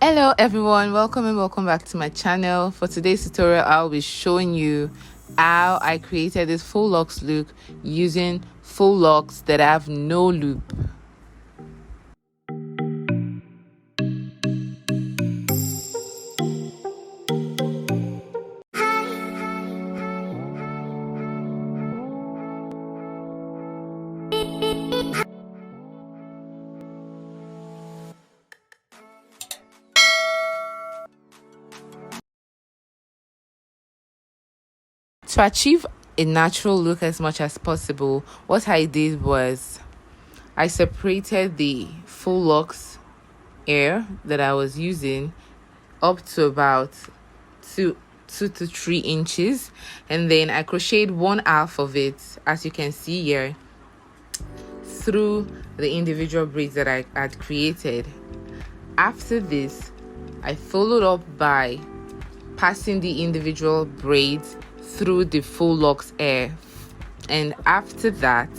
Hello everyone, welcome and welcome back to my channel. For today's tutorial, I'll be showing you how I created this faux locks look using faux locks that have no loop. To achieve a natural look as much as possible, what I did was I separated the faux locks hair that I was using up to about 2 to 3 inches, and then I crocheted one half of it, as you can see here, through the individual braids that I had created. After this, I followed up by passing the individual braids through the faux locks hair, and after that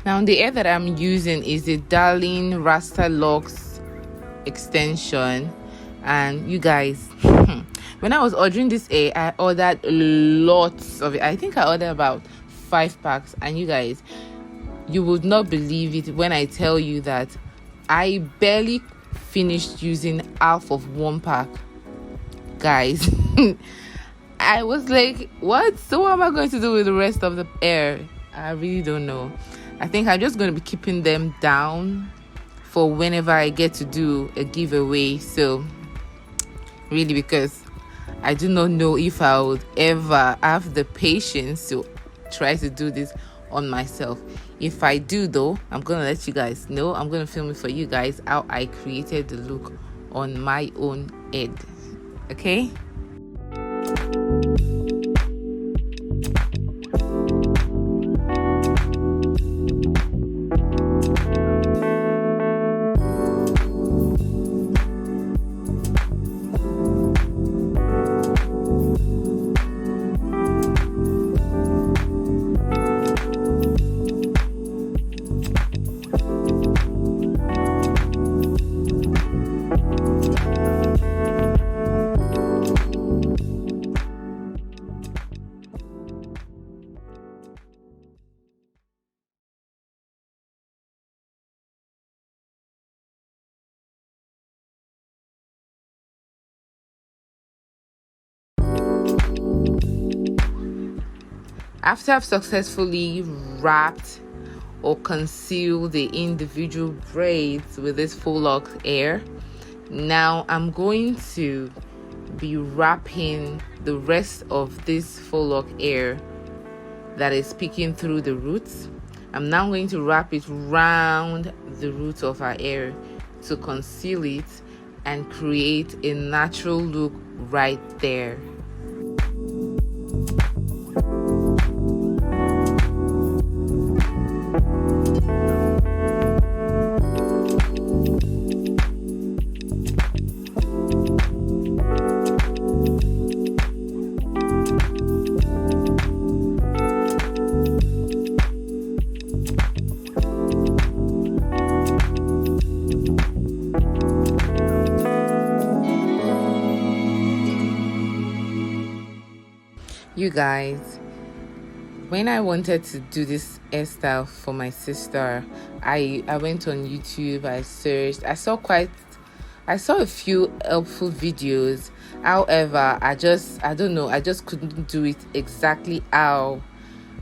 now the hair that I'm using is the Darling Rasta Locks extension. And you guys, when I was ordering this hair, I ordered lots of it. I think I ordered about 5 packs, and you guys, you would not believe it when I tell you that I barely finished using half of 1 pack, guys. I was like, what? So what am I going to do with the rest of the hair? I really don't know. I think I'm just going to be keeping them down for whenever I get to do a giveaway. So really, because I do not know if I would ever have the patience to try to do this on myself. If I do though, I'm going to let you guys know. I'm going to film it for you guys how I created the look on my own head. Okay? After I've successfully wrapped or concealed the individual braids with this faux lock hair, now I'm going to be wrapping the rest of this faux lock hair that is peeking through the roots. I'm now going to wrap it round the roots of our hair to conceal it and create a natural look right there. You guys, when I wanted to do this hairstyle for my sister, I went on YouTube, I searched, I saw a few helpful videos. However, I just couldn't do it exactly how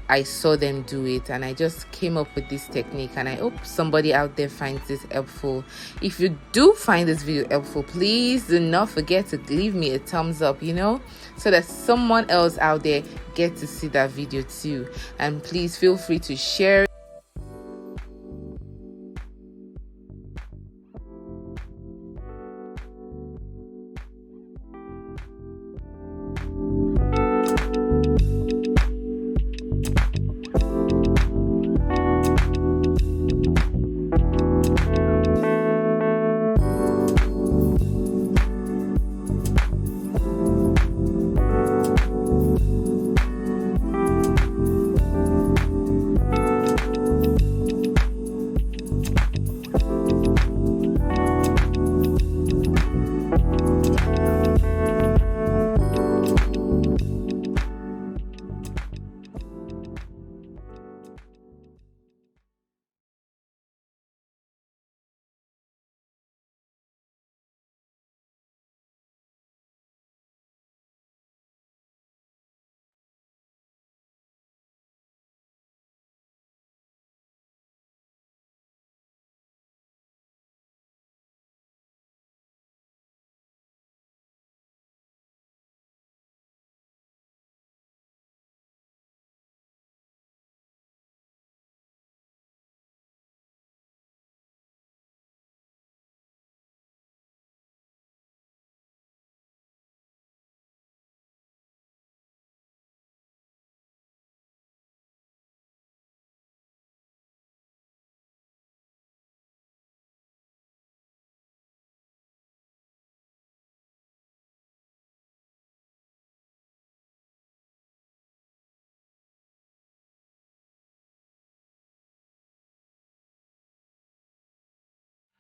I saw them do it, and I just came up with this technique, and I hope somebody out there finds this helpful. If you do find this video helpful, please do not forget to leave me a thumbs up, so that someone else out there get to see that video too. And please feel free to share.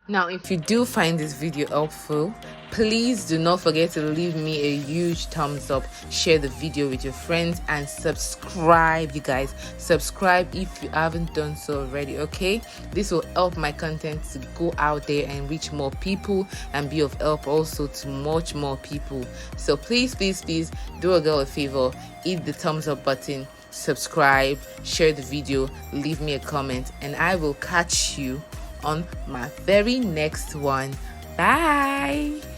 Now, if you do find this video helpful, please do not forget to leave me a huge thumbs up, share the video with your friends, and subscribe. You guys, subscribe if you haven't done so already. Okay, this will help my content to go out there and reach more people and be of help also to much more people. So please do a girl a favor, hit the thumbs up button, subscribe, share the video, leave me a comment, and I will catch you on my very next one. Bye.